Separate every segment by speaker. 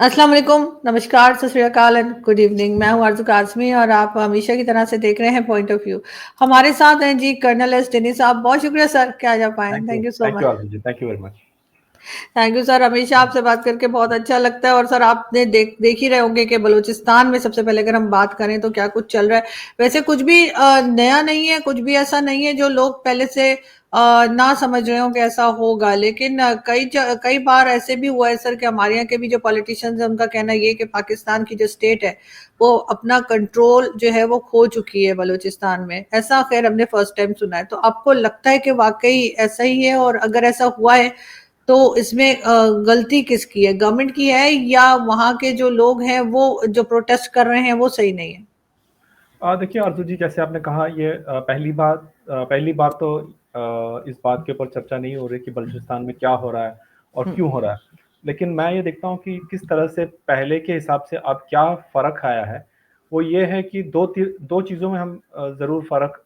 Speaker 1: अस्सलाम वालेकुम, नमस्कार, सत श्री अकाल एंड गुड इवनिंग। मैं हूँ आरज़ू काज़मी और आप हमेशा की तरह से देख रहे हैं पॉइंट ऑफ व्यू। हमारे साथ हैं जी कर्नल एस डेनी साहब। बहुत शुक्रिया सर कि आज आप आए। Thank you so
Speaker 2: thank you
Speaker 1: much.
Speaker 2: Arzoo ji, thank you very much.
Speaker 1: Thank you sir, हमेशा आपसे बात करके बहुत अच्छा लगता है। और सर आपने देख ही रहे होंगे कि बलूचिस्तान में सबसे पहले अगर हम बात करें तो क्या कुछ चल रहा है। वैसे कुछ भी नया नहीं है, कुछ भी ऐसा नहीं है जो लोग पहले से ना समझ रहे हो कि ऐसा होगा। लेकिन कई बार ऐसे भी हुआ है सर कि हमारे यहाँ के भी जो पॉलिटिशियंस हैं उनका कहना ये है कि पाकिस्तान की जो स्टेट है वो अपना कंट्रोल जो है वो खो चुकी है बलूचिस्तान में। ऐसा खैर हमने फर्स्ट टाइम सुना है। तो आपको लगता है कि वाकई ऐसा ही है? और अगर ऐसा हुआ है तो इसमें गलती किसकी है? गवर्नमेंट की है या वहां के जो लोग हैं वो जो प्रोटेस्ट कर रहे हैं वो सही नहीं है?
Speaker 2: देखिए आरजू जी, जैसे आपने कहा, ये पहली बार तो इस बात के ऊपर चर्चा नहीं हो रही कि बलूचिस्तान में क्या हो रहा है और
Speaker 1: हम्म,
Speaker 2: क्यों हो रहा है। लेकिन मैं ये देखता हूँ कि किस तरह से पहले के हिसाब से अब क्या फ़र्क आया है। वो ये है कि दो चीज़ों में हम ज़रूर फ़र्क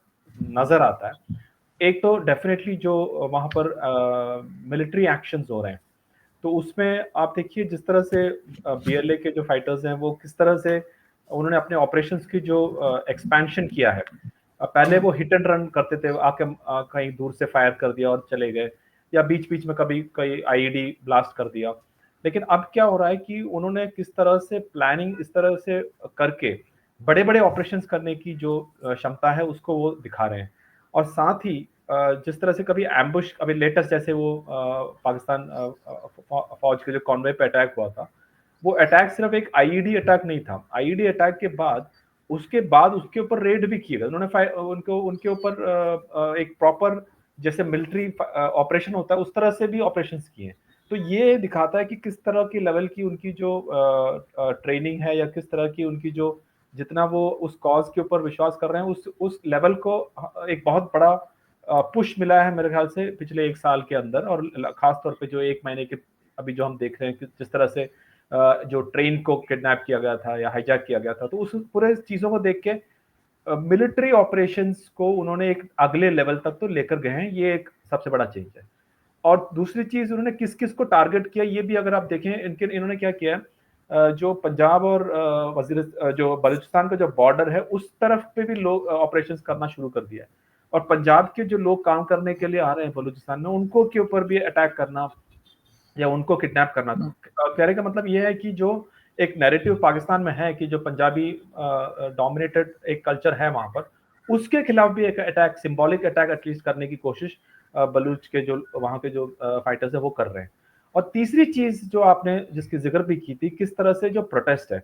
Speaker 2: नज़र आता है। एक तो डेफिनेटली जो वहाँ पर मिलिट्री एक्शंस हो रहे हैं, तो उसमें आप देखिए जिस तरह से बीएलए के जो फाइटर्स हैं वो किस तरह से उन्होंने अपने ऑपरेशंस की जो एक्सपेंशन किया है। पहले वो हिट एंड रन करते थे, आके कहीं दूर से फायर कर दिया और चले गए, या बीच बीच में कभी कहीं आईईडी ब्लास्ट कर दिया। लेकिन अब क्या हो रहा है कि उन्होंने किस तरह से प्लानिंग इस तरह से करके बड़े बड़े ऑपरेशंस करने की जो क्षमता है उसको वो दिखा रहे हैं। और साथ ही जिस तरह से कभी एम्बुश, अभी लेटेस्ट जैसे वो पाकिस्तान फौज के जो कॉन्वे पे अटैक हुआ था, वो अटैक सिर्फ एक आईईडी अटैक नहीं था। आईईडी अटैक के बाद उसके ऊपर रेड भी किए गए उन्होंने। उनको उनके ऊपर एक प्रॉपर जैसे मिलिट्री ऑपरेशन होता है उस तरह से भी ऑपरेशन किए। तो ये दिखाता है कि किस तरह की लेवल की उनकी जो ट्रेनिंग है, या किस तरह की उनकी जो जितना वो उस कॉज के ऊपर विश्वास कर रहे हैं, उस लेवल को एक बहुत बड़ा पुश मिला है मेरे ख्याल से पिछले एक साल के अंदर। और खास तौर पे जो एक महीने के अभी जो हम देख रहे हैं कि जिस तरह से जो ट्रेन को किडनैप किया गया था या हाईजैक किया गया था, तो उस पूरे चीजों को देख के मिलिट्री ऑपरेशंस को उन्होंने एक अगले लेवल तक तो लेकर गए हैं। ये एक सबसे बड़ा चेंज है। और दूसरी चीज, उन्होंने किस किस को टारगेट किया ये भी अगर आप देखें, इन्होंने क्या किया है, जो पंजाब और जो बलूचिस्तान का जो बॉर्डर है उस तरफ पे भी लोग ऑपरेशंस करना शुरू कर दिया है। और पंजाब के जो लोग काम करने के लिए आ रहे हैं बलूचिस्तान में, उनको के ऊपर भी अटैक करना या उनको किडनैप करना। तो कहने का मतलब ये है कि जो एक नैरेटिव पाकिस्तान में है कि जो पंजाबी डोमिनेटेड एक कल्चर है वहां पर, उसके खिलाफ भी एक अटैक, सिंबॉलिक अटैक एटलीस्ट करने की कोशिश बलूच के जो वहां के जो फाइटर्स है वो कर रहे हैं। और तीसरी चीज जो आपने जिसकी जिक्र भी की थी, किस तरह से जो प्रोटेस्ट है,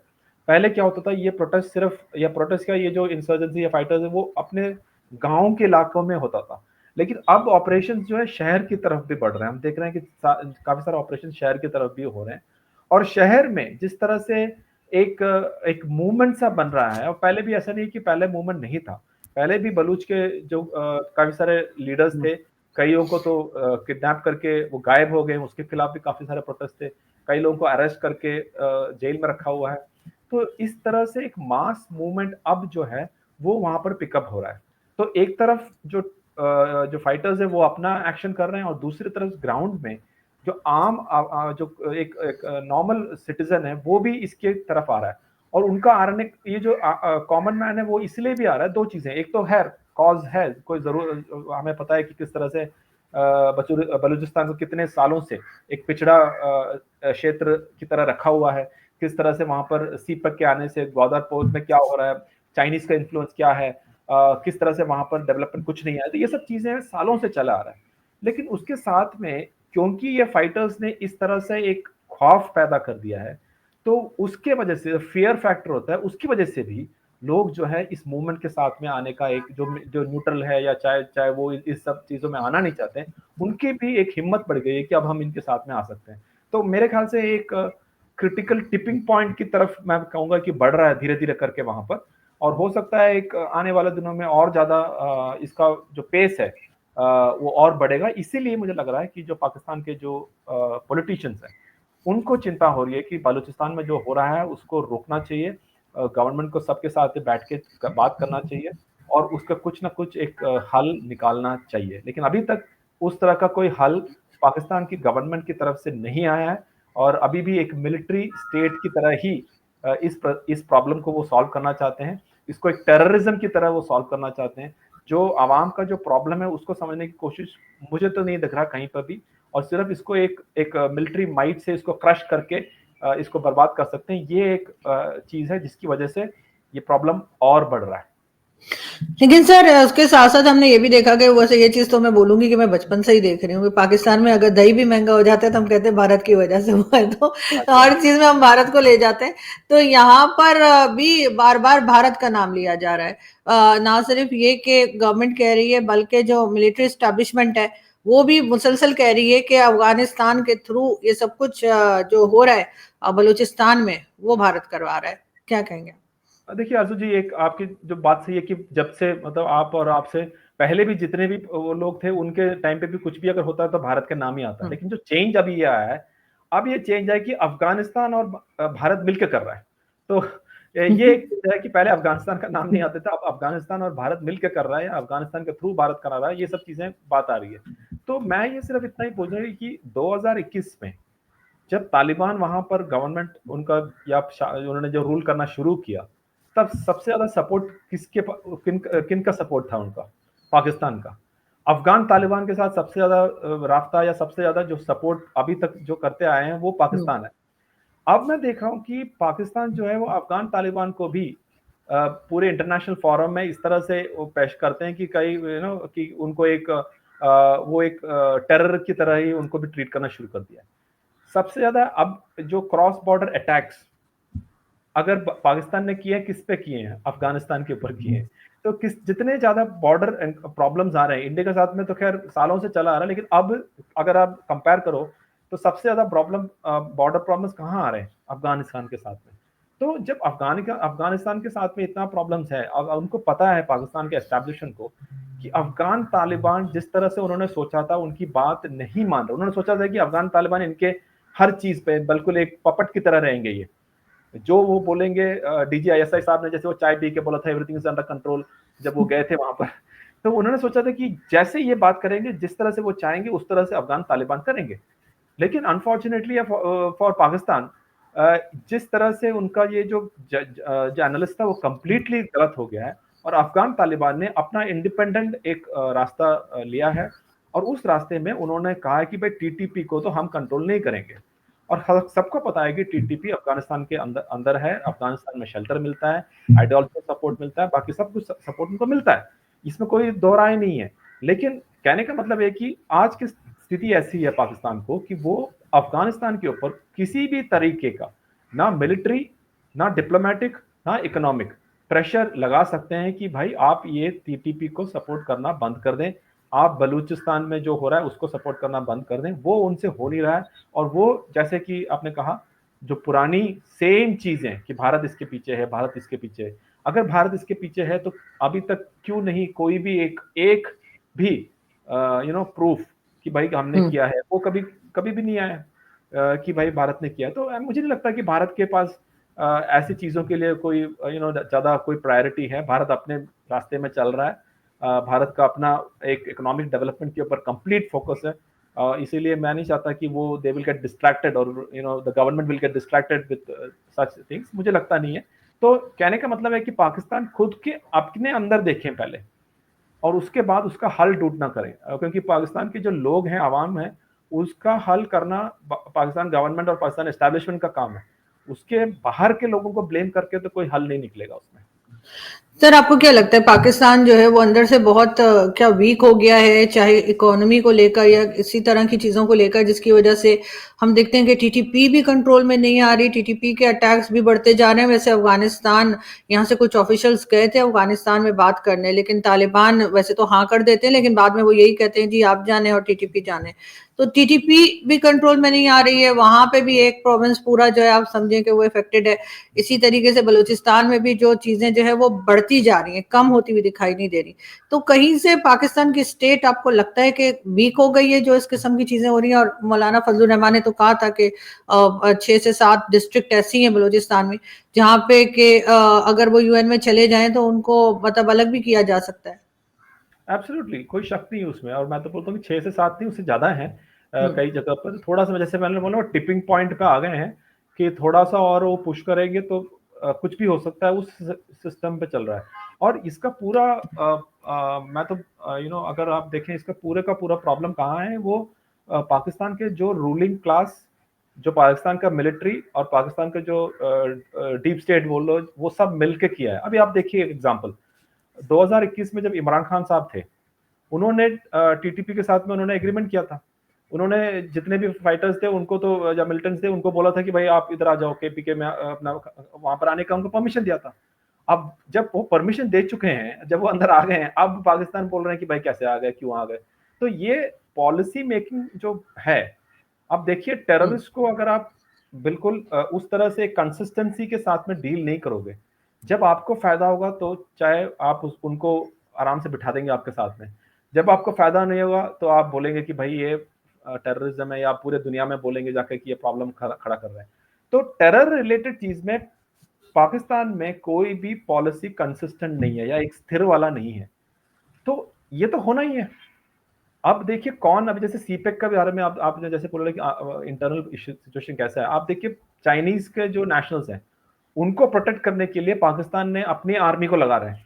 Speaker 2: पहले क्या होता था, ये प्रोटेस्ट सिर्फ या प्रोटेस्ट का ये जो इंसर्जेंसी या फाइटर्स है वो अपने गांव के इलाकों में होता था। लेकिन अब ऑपरेशन जो है शहर की तरफ भी बढ़ रहे हैं। हम देख रहे हैं कि काफी सारे ऑपरेशन शहर की तरफ भी हो रहे हैं। और शहर में जिस तरह से एक एक मूवमेंट सा बन रहा है, और पहले भी ऐसा नहीं कि पहले मूवमेंट नहीं था। पहले भी बलूच के जो काफी सारे लीडर्स थे, कईयों को तो किडनैप करके वो गायब हो गए, उसके खिलाफ भी काफी सारे प्रोटेस्ट थे। कई लोगों को अरेस्ट करके जेल में रखा हुआ है। तो इस तरह से एक मास मूवमेंट अब जो है वो वहां पर पिकअप हो रहा है। तो एक तरफ जो फाइटर्स है वो अपना एक्शन कर रहे हैं, और दूसरी तरफ ग्राउंड में जो आम जो एक नॉर्मल सिटीजन है वो भी इसके तरफ आ रहा है। और उनका आने, ये जो कॉमन मैन है वो इसलिए भी आ रहा है, दो चीजें। एक तो है कॉज है, कोई जरूर हमें पता है कि किस तरह से बलूचिस्तान को कितने सालों से एक पिछड़ा क्षेत्र की तरह रखा हुआ है। किस तरह से वहां पर सीपक के आने से ग्वादर पोर्ट में क्या हो रहा है, चाइनीज का इन्फ्लुएंस क्या है, किस तरह से वहां पर डेवलपमेंट कुछ नहीं आया। तो ये सब चीजें सालों से चला आ रहा है। लेकिन उसके साथ में क्योंकि ये फाइटर्स ने इस तरह से एक खौफ पैदा कर दिया है, तो उसके वजह से फियर फैक्टर होता है, उसकी वजह से भी लोग जो है इस मूवमेंट के साथ में आने का, एक जो जो न्यूट्रल है या चाहे चाहे वो इस सब चीजों में आना नहीं चाहते हैं, उनकी भी एक हिम्मत बढ़ गई है कि अब हम इनके साथ में आ सकते हैं। तो मेरे ख्याल से एक क्रिटिकल टिपिंग पॉइंट की तरफ मैं कहूंगा कि बढ़ रहा है धीरे धीरे करके वहां पर। और हो सकता है एक आने वाले दिनों में और ज्यादा इसका जो पेस है वो और बढ़ेगा। इसीलिए मुझे लग रहा है कि जो पाकिस्तान के जो पॉलिटिशियंस हैं उनको चिंता हो रही है कि बलूचिस्तान में जो हो रहा है उसको रोकना चाहिए। गवर्नमेंट को सबके साथ बैठ के बात करना चाहिए, और उसका कुछ ना कुछ एक हल निकालना चाहिए। लेकिन अभी तक उस तरह का कोई हल पाकिस्तान की गवर्नमेंट की तरफ से नहीं आया है। और अभी भी एक मिलिट्री स्टेट की तरह ही इस प्रॉब्लम को वो सॉल्व करना चाहते हैं। इसको एक टेररिज्म की तरह वो सॉल्व करना चाहते हैं। जो आवाम का जो प्रॉब्लम है उसको समझने की कोशिश मुझे तो नहीं दिख रहा कहीं पर भी, और सिर्फ इसको एक मिलिट्री माइट से इसको क्रश करके इसको बर्बाद कर सकते हैं। ये एक चीज है जिसकी वजह से ये प्रॉब्लम और बढ़ रहा है।
Speaker 1: लेकिन सर उसके साथ साथ हमने ये भी देखा कि वैसे ये चीज तो मैं बोलूंगी कि मैं बचपन से ही देख रही हूँ कि पाकिस्तान में अगर दही भी महंगा हो जाता है तो हम कहते हैं भारत की वजह से हुआ है, तो
Speaker 2: अच्छा।
Speaker 1: हर चीज में हम भारत को ले जाते हैं। तो यहाँ पर भी बार बार भारत का नाम लिया जा रहा है। ना सिर्फ ये कि गवर्नमेंट कह रही है बल्कि जो मिलिट्री स्टैब्लिशमेंट है वो भी मुसलसल कह रही है कि अफगानिस्तान के थ्रू ये सब कुछ जो हो रहा है बलूचिस्तान में वो भारत करवा रहा है। क्या कहेंगे?
Speaker 2: देखिए आरजू जी, एक आपकी जो बात सही है कि जब से मतलब आप और आपसे पहले भी जितने भी वो लोग थे उनके टाइम पे भी कुछ भी अगर होता है तो भारत का नाम ही आता है।
Speaker 1: हम्म।
Speaker 2: लेकिन जो चेंज अभी ये आया है, अब ये चेंज है कि अफगानिस्तान और भारत मिलकर कर रहा है। तो ये एक चीज है कि पहले अफगानिस्तान का नाम नहीं आता था, अब अफगानिस्तान और भारत मिलकर कर रहा है, अफगानिस्तान के थ्रू भारत करा रहा है, ये सब चीजें बात आ रही है। तो मैं ये सिर्फ इतना ही पूछ रहा हूँ कि 2021 में जब तालिबान वहां पर गवर्नमेंट उनका या उन्होंने जो रूल करना शुरू किया, तब सबसे ज्यादा सपोर्ट किन का सपोर्ट था उनका? पाकिस्तान का। अफगान तालिबान के साथ सबसे ज्यादा राफ्ता या सबसे ज्यादा जो सपोर्ट अभी तक जो करते आए हैं वो
Speaker 1: हम्म।
Speaker 2: पाकिस्तान है। अब मैं देख रहा हूं कि पाकिस्तान जो है वो अफगान तालिबान को भी पूरे इंटरनेशनल फोरम में इस तरह से वो पेश करते हैं कि कई कि उनको एक वो एक टेरर की तरह ही उनको भी ट्रीट करना शुरू कर दिया। सबसे ज्यादा अब जो क्रॉस बॉर्डर अटैक्स अगर पाकिस्तान ने किए हैं, किस पे किए हैं? अफगानिस्तान के ऊपर किए हैं। तो किस जितने ज्यादा बॉर्डर प्रॉब्लम्स आ रहे हैं इंडिया के साथ में तो खैर सालों से चला आ रहा है, लेकिन अब अगर आप कंपेयर करो तो सबसे ज्यादा प्रॉब्लम बॉर्डर प्रॉब्लम्स कहाँ आ रहे हैं? अफगानिस्तान के साथ में। तो जब अफगानिस्तान के साथ में इतना प्रॉब्लम्स है, अब उनको पता है पाकिस्तान के एस्टेब्लिशन को कि अफगान तालिबान जिस तरह से उन्होंने सोचा था उनकी बात नहीं मान रहे। उन्होंने सोचा था कि अफगान तालिबान इनके हर चीज पे बिल्कुल एक पपट की तरह रहेंगे। ये जो वो बोलेंगे, डीजीआईएसआई साहब ने जैसे वो चाय पी के बोला था एवरीथिंग इज अंडर कंट्रोल, जब वो गए थे वहां पर, तो उन्होंने सोचा था कि जैसे ये बात करेंगे जिस तरह से वो चाहेंगे उस तरह से अफगान तालिबान करेंगे। लेकिन अनफॉर्चुनेटली फॉर पाकिस्तान जिस तरह से उनका ये जो एनालिस्ट था वो कंप्लीटली गलत हो गया है, और अफगान तालिबान ने अपना इंडिपेंडेंट एक रास्ता लिया है, और उस रास्ते में उन्होंने कहा है कि भाई टीटीपी को तो हम कंट्रोल नहीं करेंगे। और सबको पता है कि टीटीपी अफगानिस्तान के अंदर अंदर है, अफगानिस्तान में शेल्टर मिलता है, आइडियोलॉजिकल सपोर्ट मिलता है, बाकी सब कुछ सपोर्ट उनको मिलता है, इसमें कोई दो राय नहीं है। लेकिन कहने का मतलब है कि आज की स्थिति ऐसी है पाकिस्तान को कि वो अफगानिस्तान के ऊपर किसी भी तरीके का ना मिलिट्री, ना डिप्लोमेटिक, ना इकोनॉमिक प्रेशर लगा सकते हैं कि भाई आप ये टीटीपी को सपोर्ट करना बंद कर दें, आप बलूचिस्तान में जो हो रहा है उसको सपोर्ट करना बंद कर दें। वो उनसे हो नहीं रहा है, और वो जैसे कि आपने कहा जो पुरानी सेम चीजें कि भारत इसके पीछे है, भारत इसके पीछे है। अगर भारत इसके पीछे है तो अभी तक क्यों नहीं कोई भी एक भी प्रूफ कि भाई हमने
Speaker 1: हम्म।
Speaker 2: किया है? वो कभी कभी भी नहीं आया कि भाई भारत ने किया। तो मुझे नहीं लगता कि भारत के पास ऐसी चीजों के लिए कोई ज्यादा कोई प्रायोरिटी है। भारत अपने रास्ते में चल रहा है। भारत का अपना एक इकोनॉमिक डेवलपमेंट के ऊपर कंप्लीट फोकस है। इसीलिए मैं नहीं चाहता कि वो दे विल गेट डिस्ट्रैक्टेड और the government will get distracted with such things, मुझे लगता नहीं है। तो कहने का मतलब है कि पाकिस्तान खुद के अपने अंदर देखें पहले, और उसके बाद उसका हल ढूंढना करें, क्योंकि पाकिस्तान के जो लोग हैं, आवाम है, उसका हल करना पाकिस्तान गवर्नमेंट और पाकिस्तान एस्टैब्लिशमेंट का काम है। उसके बाहर के लोगों को ब्लेम करके तो कोई हल नहीं निकलेगा उसमें।
Speaker 1: सर आपको क्या लगता है पाकिस्तान जो है वो अंदर से बहुत क्या वीक हो गया है, चाहे इकोनॉमी को लेकर या इसी तरह की चीजों को लेकर, जिसकी वजह से हम देखते हैं कि टीटीपी भी कंट्रोल में नहीं आ रही, टीटीपी के अटैक्स भी बढ़ते जा रहे हैं। वैसे अफगानिस्तान, यहाँ से कुछ ऑफिशियल्स गए थे अफगानिस्तान में बात करने, लेकिन तालिबान वैसे तो हाँ कर देते हैं लेकिन बाद में वो यही कहते हैं जी आप जाने और टीटीपी जाने। तो टीटीपी भी कंट्रोल में नहीं आ रही है, वहां पे भी एक प्रोविंस पूरा जो है आप समझें कि वो इफेक्टेड है। इसी तरीके से बलूचिस्तान में भी जो चीजें जो है वो बढ़ती जा रही हैं, कम होती हुई दिखाई नहीं दे रही। तो कहीं से पाकिस्तान की स्टेट आपको लगता है कि वीक हो गई है जो इस किस्म की चीजें हो रही हैं? और मौलाना फजलुर रहमान ने तो कहा था कि 6 से 7 डिस्ट्रिक्ट ऐसी हैं बलूचिस्तान में जहां पे कि अगर वो यूएन में चले जाएं तो उनको मतलब अलग भी किया जा सकता है।
Speaker 2: एब्सोल्युटली कोई शक नहीं उसमें, और मैं तो बोलता हूँ कि 6 से 7 नहीं, उससे ज्यादा है। कई जगह पर थोड़ा सा, जैसे मैंने बोला, टिपिंग पॉइंट पे आ गए हैं कि थोड़ा सा और वो पुश करेंगे तो कुछ भी हो सकता है, उस सिस्टम पे चल रहा है। और इसका पूरा मैं तो अगर आप देखें इसका पूरे का पूरा प्रॉब्लम कहाँ है, वो पाकिस्तान के जो रूलिंग क्लास, जो पाकिस्तान का मिलिट्री और पाकिस्तान का जो डीप स्टेट बोल लो, वो सब मिलके किया है। अभी आप देखिए एग्जांपल, 2021 में जब इमरान खान साहब थे, उन्होंने टीटीपी के साथ में उन्होंने एग्रीमेंट किया था। उन्होंने जितने भी फाइटर्स थे उनको तो, या मिलिटेंट्स थे, उनको बोला था कि भाई आप इधर आ जाओ, केपीके में अपना वहां पर आने का उनको परमिशन दिया था। अब जब वो परमिशन दे चुके हैं, जब वो अंदर आ गए हैं, अब पाकिस्तान बोल रहे हैं कि भाई कैसे आ गए, क्यों आ गए। तो ये पॉलिसी मेकिंग जो है, अब देखिए टेररिस्ट को अगर आप बिल्कुल उस तरह से कंसिस्टेंसी के साथ में डील नहीं करोगे, जब आपको फायदा होगा तो चाहे आप उनको आराम से बिठा देंगे आपके साथ में, जब आपको फायदा नहीं होगा तो आप बोलेंगे कि भाई ये टेररिज्म है, या पूरे दुनिया में बोलेंगे जाकर कि ये प्रॉब्लम खड़ा कर रहे हैं। तो टेरर रिलेटेड चीज में पाकिस्तान में कोई भी पॉलिसी कंसिस्टेंट नहीं है, या एक स्थिर वाला नहीं है। तो ये तो होना ही है। अब देखिए कौन, अभी जैसे सीपेक के बारे में आपने जैसे बोला कि इंटरनल सिचुएशन कैसा है, आप देखिए चाइनीज के जो नेशनल्स हैं उनको प्रोटेक्ट करने के लिए पाकिस्तान ने अपनी आर्मी को लगा रहे हैं।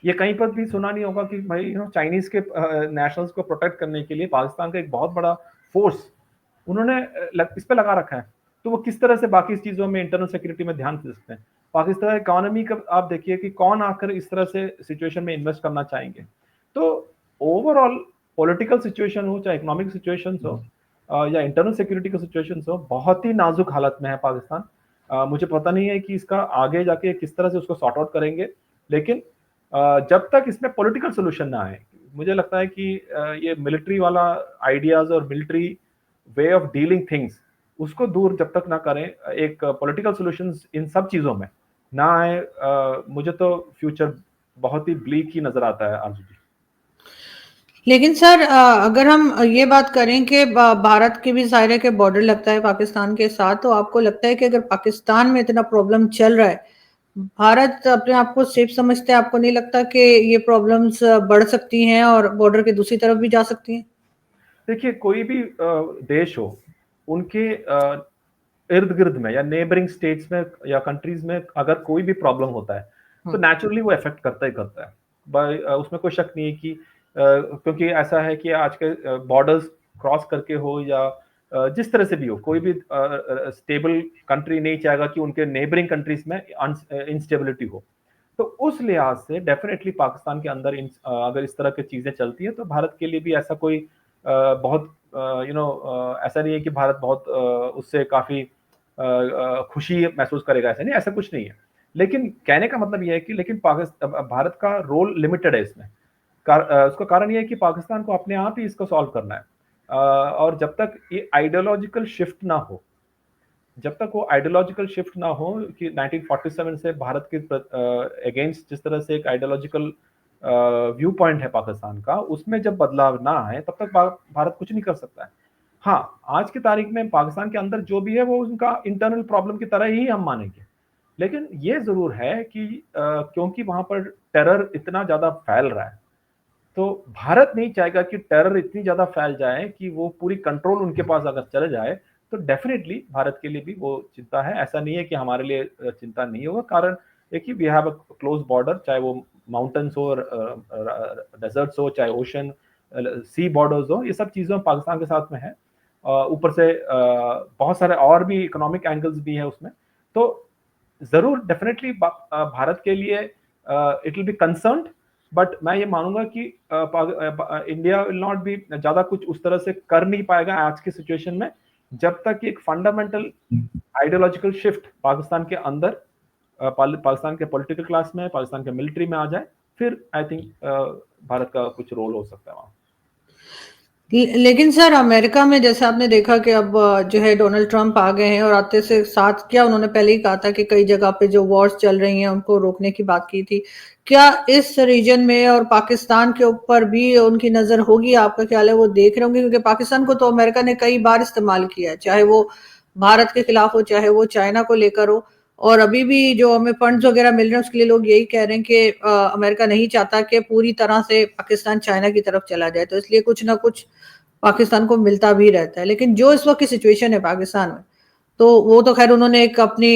Speaker 2: ये कहीं पर भी सुना नहीं होगा कि भाई चाइनीज के नेशनल्स को प्रोटेक्ट करने के लिए पाकिस्तान का एक बहुत बड़ा फोर्स उन्होंने इस पे लगा रखा है। तो वो किस तरह से बाकी चीजों में, इंटरनल सिक्योरिटी में ध्यान दे सकते हैं। पाकिस्तान इकोनॉमी का आप देखिए कि कौन आकर इस तरह से सिचुएशन में इन्वेस्ट करना चाहेंगे। तो ओवरऑल पॉलिटिकल सिचुएशन हो, चाहे इकोनॉमिक सिचुएशन हो, या इंटरनल सिक्योरिटी का सिचुएशन हो, बहुत ही नाजुक हालत में है पाकिस्तान। मुझे पता नहीं है कि इसका आगे जाके किस तरह से उसको सॉर्ट आउट करेंगे, लेकिन जब तक इसमें पॉलिटिकल सोल्यूशन ना आए, मुझे लगता है कि ये मिलिट्री वाला आइडियाज और military way of dealing things, उसको दूर जब तक ना करें, एक पॉलिटिकल सॉल्यूशंस इन सब चीजों में ना आए, मुझे तो फ्यूचर बहुत ही ब्लीक ही नजर आता है आरजू जी।
Speaker 1: लेकिन सर अगर हम ये बात करें कि भारत के भी ज़ाहिर है कि बॉर्डर लगता है पाकिस्तान के साथ, तो आपको लगता है कि अगर पाकिस्तान में इतना प्रॉब्लम चल रहा है, भारत अपने आप को सेफ समझता है? आपको नहीं लगता कि ये प्रॉब्लम्स बढ़ सकती हैं और बॉर्डर के दूसरी तरफ भी जा सकती हैं?
Speaker 2: देखिए कोई भी देश हो, उनके इर्द गिर्द में या नेबरिंग स्टेट्स में या कंट्रीज में अगर कोई भी प्रॉब्लम होता है तो नेचुरली वो इफेक्ट करता ही करता है। उसमें कोई शक नहीं है कि क्योंकि ऐसा है कि आज के बॉर्डर्स क्रॉस करके हो या जिस तरह से भी हो, कोई भी स्टेबल कंट्री नहीं चाहेगा कि उनके नेबरिंग कंट्रीज में इंस्टेबिलिटी हो। तो उस लिहाज से डेफिनेटली पाकिस्तान के अंदर अगर इस तरह की चीजें चलती है तो भारत के लिए भी ऐसा कोई बहुत ऐसा नहीं है कि भारत बहुत उससे काफी खुशी महसूस करेगा, ऐसा नहीं, ऐसा कुछ नहीं है। लेकिन कहने का मतलब यह है कि लेकिन भारत का रोल लिमिटेड है इसमें। उसका कारण यह है कि पाकिस्तान को अपने आप ही इसको सॉल्व करना है। और जब तक ये आइडियोलॉजिकल शिफ्ट ना हो, जब तक वो आइडियोलॉजिकल शिफ्ट ना हो कि 1947 से भारत के अगेंस्ट जिस तरह से एक आइडियोलॉजिकल व्यू पॉइंट है पाकिस्तान का, उसमें जब बदलाव ना आए तब तक भारत कुछ नहीं कर सकता है। हाँ, आज की तारीख में पाकिस्तान के अंदर जो भी है वो उनका इंटरनल प्रॉब्लम की तरह ही हम मानेंगे। लेकिन ये जरूर है कि क्योंकि वहां पर टेरर इतना ज्यादा फैल रहा है, तो भारत नहीं चाहेगा कि टेरर इतनी ज्यादा फैल जाए कि वो पूरी कंट्रोल उनके पास अगर चले जाए, तो डेफिनेटली भारत के लिए भी वो चिंता है। ऐसा नहीं है कि हमारे लिए चिंता नहीं होगा, कारण एक ही we have a close border, चाहे वो माउंटेन्स हो, डेजर्ट्स हो, चाहे ओशन सी बॉर्डर्स हो, ये सब चीजें पाकिस्तान के साथ में है। ऊपर से बहुत सारे और भी इकोनॉमिक एंगल्स भी है उसमें। तो जरूर डेफिनेटली भारत के लिए it will be concerned, but मैं ये मानूंगा कि इंडिया विल नॉट बी ज्यादा कुछ उस तरह से कर नहीं पाएगा आज की सिचुएशन में, जब तक एक फंडामेंटल आइडियोलॉजिकल शिफ्ट पाकिस्तान के अंदर, पाकिस्तान के पॉलिटिकल क्लास में, पाकिस्तान के मिलिट्री में आ जाए, फिर आई थिंक भारत का कुछ रोल हो सकता है वहां।
Speaker 1: लेकिन सर अमेरिका में जैसे आपने देखा कि अब जो है डोनाल्ड ट्रंप आ गए हैं, और आते से साथ क्या उन्होंने पहले ही कहा था कि कई जगह पे जो वॉर्स चल रही हैं उनको रोकने की बात की थी। क्या इस रीजन में और पाकिस्तान के ऊपर भी उनकी नजर होगी? आपका ख्याल है वो देख रहे होंगे? क्योंकि पाकिस्तान को तो अमेरिका ने कई बार इस्तेमाल किया है, चाहे वो भारत के खिलाफ हो, चाहे वो चाइना को लेकर हो। और अभी भी जो हमें फंड्स वगैरह मिल रहे हैं उसके लिए लोग यही कह रहे हैं कि अमेरिका नहीं चाहता कि पूरी तरह से पाकिस्तान चाइना की तरफ चला जाए, तो इसलिए कुछ ना कुछ पाकिस्तान को मिलता भी रहता है। लेकिन जो इस वक्त की सिचुएशन है पाकिस्तान में, तो वो तो खैर उन्होंने एक अपनी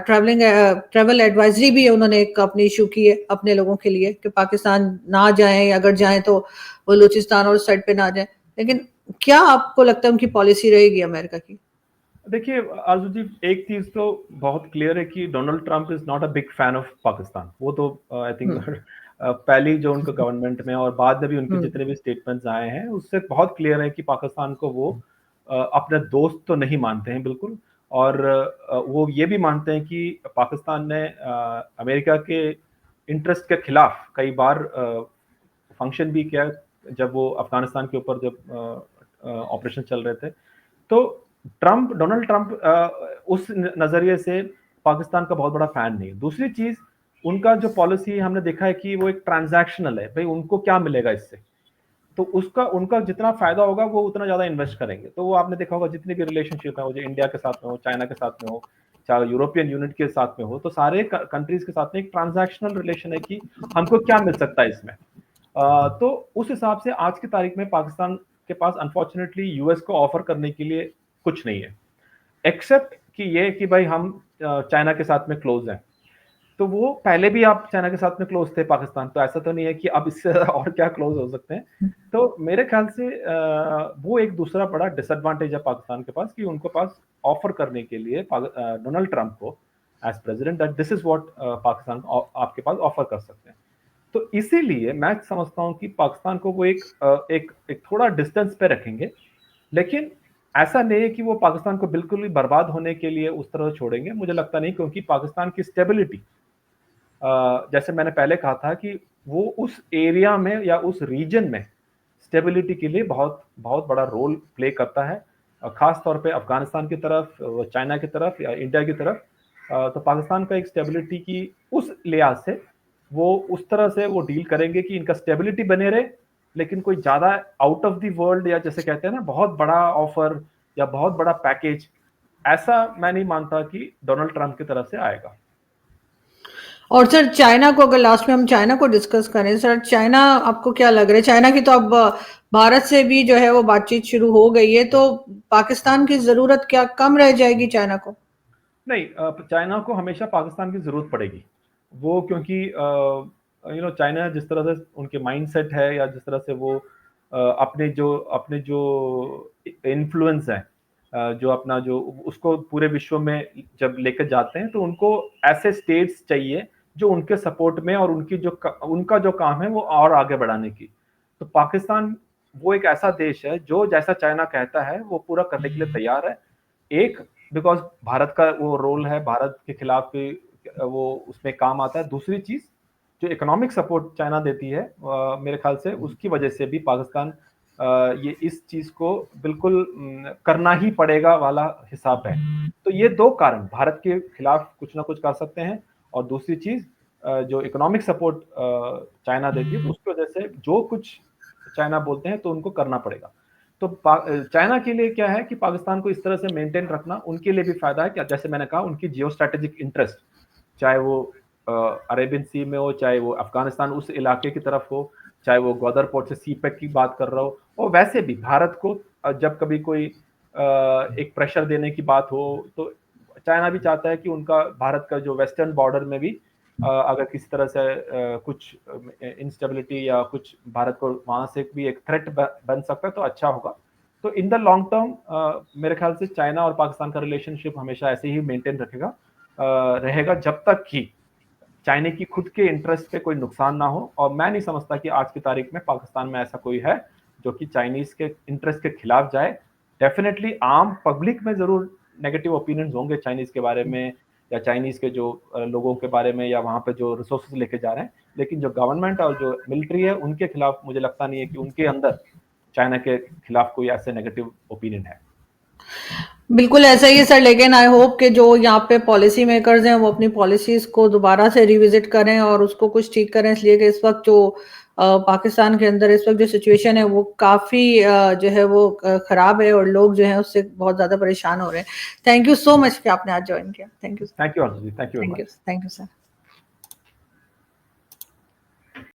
Speaker 1: ट्रैवल एडवाइजरी भी उन्होंने एक अपनी इशू की है अपने लोगों के लिए कि पाकिस्तान ना जाएं, अगर जाएं तो बलूचिस्तान और उस साइड पे ना जाएं। लेकिन क्या आपको लगता है उनकी पॉलिसी रहेगी अमेरिका की?
Speaker 2: देखिए आरजू जी, एक चीज तो बहुत क्लियर है कि Donald Trump is not a big fan of Pakistan. वो तो आई थिंक पहली जो उनका गवर्नमेंट में और बाद में भी उनके जितने भी स्टेटमेंट्स आए हैं उससे बहुत क्लियर है कि पाकिस्तान को वो अपने दोस्त तो नहीं मानते हैं बिल्कुल। और वो ये भी मानते हैं कि पाकिस्तान ने अमेरिका के इंटरेस्ट के खिलाफ कई बार फंक्शन भी किया जब वो अफगानिस्तान के ऊपर जब ऑपरेशन चल रहे थे। तो डोनाल्ड ट्रंप उस नजरिए से पाकिस्तान का बहुत बड़ा फैन नहीं है। दूसरी चीज, उनका जो पॉलिसी हमने देखा है कि वो एक ट्रांजैक्शनल है, भाई उनको क्या मिलेगा इससे, तो उसका उनका जितना फायदा होगा वो उतना ज्यादा इन्वेस्ट करेंगे। तो वो आपने देखा होगा जितनी भी रिलेशनशिप है, वो जो इंडिया के साथ में हो, चाइना के साथ में हो, चाहे यूरोपियन यूनिट के साथ में हो, तो सारे कंट्रीज के साथ में एक ट्रांजैक्शनल रिलेशन है कि हमको क्या मिल सकता है इसमें। तो उस हिसाब से आज की तारीख में पाकिस्तान के पास अनफॉर्चुनेटली यूएस को ऑफर करने के लिए कुछ नहीं है, एक्सेप्ट कि ये कि भाई हम चाइना के साथ में क्लोज हैं। तो वो पहले भी आप चाइना के साथ में क्लोज थे पाकिस्तान, तो ऐसा तो नहीं है कि अब इससे और क्या क्लोज हो सकते हैं। तो मेरे ख्याल से वो एक दूसरा बड़ा डिसएडवांटेज है पाकिस्तान के पास कि उनको पास ऑफर करने के लिए डोनाल्ड ट्रंप को as president that this is what Pakistan आपके पास ऑफर कर सकते हैं। तो इसीलिए मैं समझता हूं कि पाकिस्तान को वो एक थोड़ा डिस्टेंस पे रखेंगे, लेकिन ऐसा नहीं है कि वो पाकिस्तान को बिल्कुल ही बर्बाद होने के लिए उस तरह छोड़ेंगे, मुझे लगता नहीं, क्योंकि पाकिस्तान की स्टेबिलिटी जैसे मैंने पहले कहा था कि वो उस एरिया में या उस रीजन में स्टेबिलिटी के लिए बहुत बहुत बड़ा रोल प्ले करता है, खास तौर पे अफगानिस्तान की तरफ, चाइना की तरफ या इंडिया की तरफ। तो पाकिस्तान का एक स्टेबिलिटी की उस लिहाज से वो उस तरह से वो डील करेंगे कि इनका स्टेबिलिटी बने रहे, लेकिन कोई ज्यादा आउट ऑफ द वर्ल्ड या जैसे कहते हैं ना बहुत बड़ा ऑफर या बहुत बड़ा पैकेज, ऐसा मैं नहीं मानता कि डोनाल्ड ट्रंप की तरफ से आएगा।
Speaker 1: और सर चाइना को, अगर लास्ट में हम चाइना को डिस्कस करें, सर चाइना आपको क्या लग रहा है? चाइना की तो अब भारत से भी जो है वो बातचीत शुरू हो गई है, तो पाकिस्तान की जरूरत क्या कम रह जाएगी चाइना को?
Speaker 2: नहीं, चाइना को हमेशा पाकिस्तान की जरूरत पड़ेगी। वो क्योंकि चाइना जिस तरह से उनके माइंडसेट है या जिस तरह से वो अपने जो इन्फ्लुएंस है, जो अपना जो उसको पूरे विश्व में जब लेकर जाते हैं, तो उनको ऐसे स्टेट्स चाहिए जो उनके सपोर्ट में और उनका जो काम है वो और आगे बढ़ाने की। तो पाकिस्तान वो एक ऐसा देश है जो जैसा चाइना कहता है वो पूरा करने के लिए तैयार है। एक, बिकॉज भारत का वो रोल है, भारत के खिलाफ भी वो उसमें काम आता है। दूसरी चीज, जो इकोनॉमिक सपोर्ट चाइना देती है, मेरे ख्याल से उसकी वजह से भी पाकिस्तान ये इस चीज को बिल्कुल करना ही पड़ेगा वाला हिसाब है। तो ये दो कारण भारत के खिलाफ कुछ ना कुछ कर सकते हैं, और दूसरी चीज जो इकोनॉमिक सपोर्ट चाइना देती है, तो उसकी वजह से जो कुछ चाइना बोलते हैं तो उनको करना पड़ेगा। तो चाइना के लिए क्या है कि पाकिस्तान को इस तरह से मेंटेन रखना उनके लिए भी फायदा है कि जैसे मैंने कहा उनकी जियो स्ट्रेटेजिक इंटरेस्ट, चाहे वो अरेबियन सी में हो, चाहे वो अफगानिस्तान उस इलाके की तरफ हो, चाहे वो ग्वादर पोर्ट से सी पैक की बात कर रहा हो, और वैसे भी भारत को जब कभी कोई एक प्रेशर देने की बात हो, तो चाइना भी चाहता है कि उनका भारत का जो वेस्टर्न बॉर्डर में भी अगर किसी तरह से कुछ इंस्टेबिलिटी या कुछ भारत को वहां से भी एक थ्रेट बन सकता है तो अच्छा होगा। तो इन द लॉन्ग टर्म मेरे ख्याल से चाइना और पाकिस्तान का रिलेशनशिप हमेशा ऐसे ही मेंटेन रहेगा जब तक कि चाइना की खुद के इंटरेस्ट पे कोई नुकसान ना हो। और मैं नहीं समझता कि आज की तारीख में पाकिस्तान में ऐसा कोई है जो कि चाइनीज के इंटरेस्ट के खिलाफ जाए। डेफिनेटली आम पब्लिक में जरूर नेगेटिव ओपिनियंस होंगे चाइनीज के बारे में या चाइनीज के जो लोगों के बारे में या वहां पे जो रिसोर्सेज लेके जा रहे हैं, लेकिन जो गवर्नमेंट और जो मिलिट्री है उनके खिलाफ मुझे लगता नहीं है कि उनके अंदर चाइना के खिलाफ कोई ऐसे नेगेटिव ओपिनियन है।
Speaker 1: बिल्कुल ऐसा ही है सर, लेकिन आई होप कि जो यहाँ पे पॉलिसी मेकर्स हैं वो अपनी पॉलिसीज को दोबारा से रिविजिट करें और उसको कुछ ठीक करें, इसलिए कि इस वक्त जो पाकिस्तान के अंदर इस वक्त जो सिचुएशन है वो काफी जो है वो खराब है और लोग जो है उससे बहुत ज्यादा परेशान हो रहे हैं। थैंक यू सो मच कि आपने आज ज्वाइन किया। Thank you.
Speaker 2: Thank you Arjun ji, thank you very much.
Speaker 1: Thank you sir.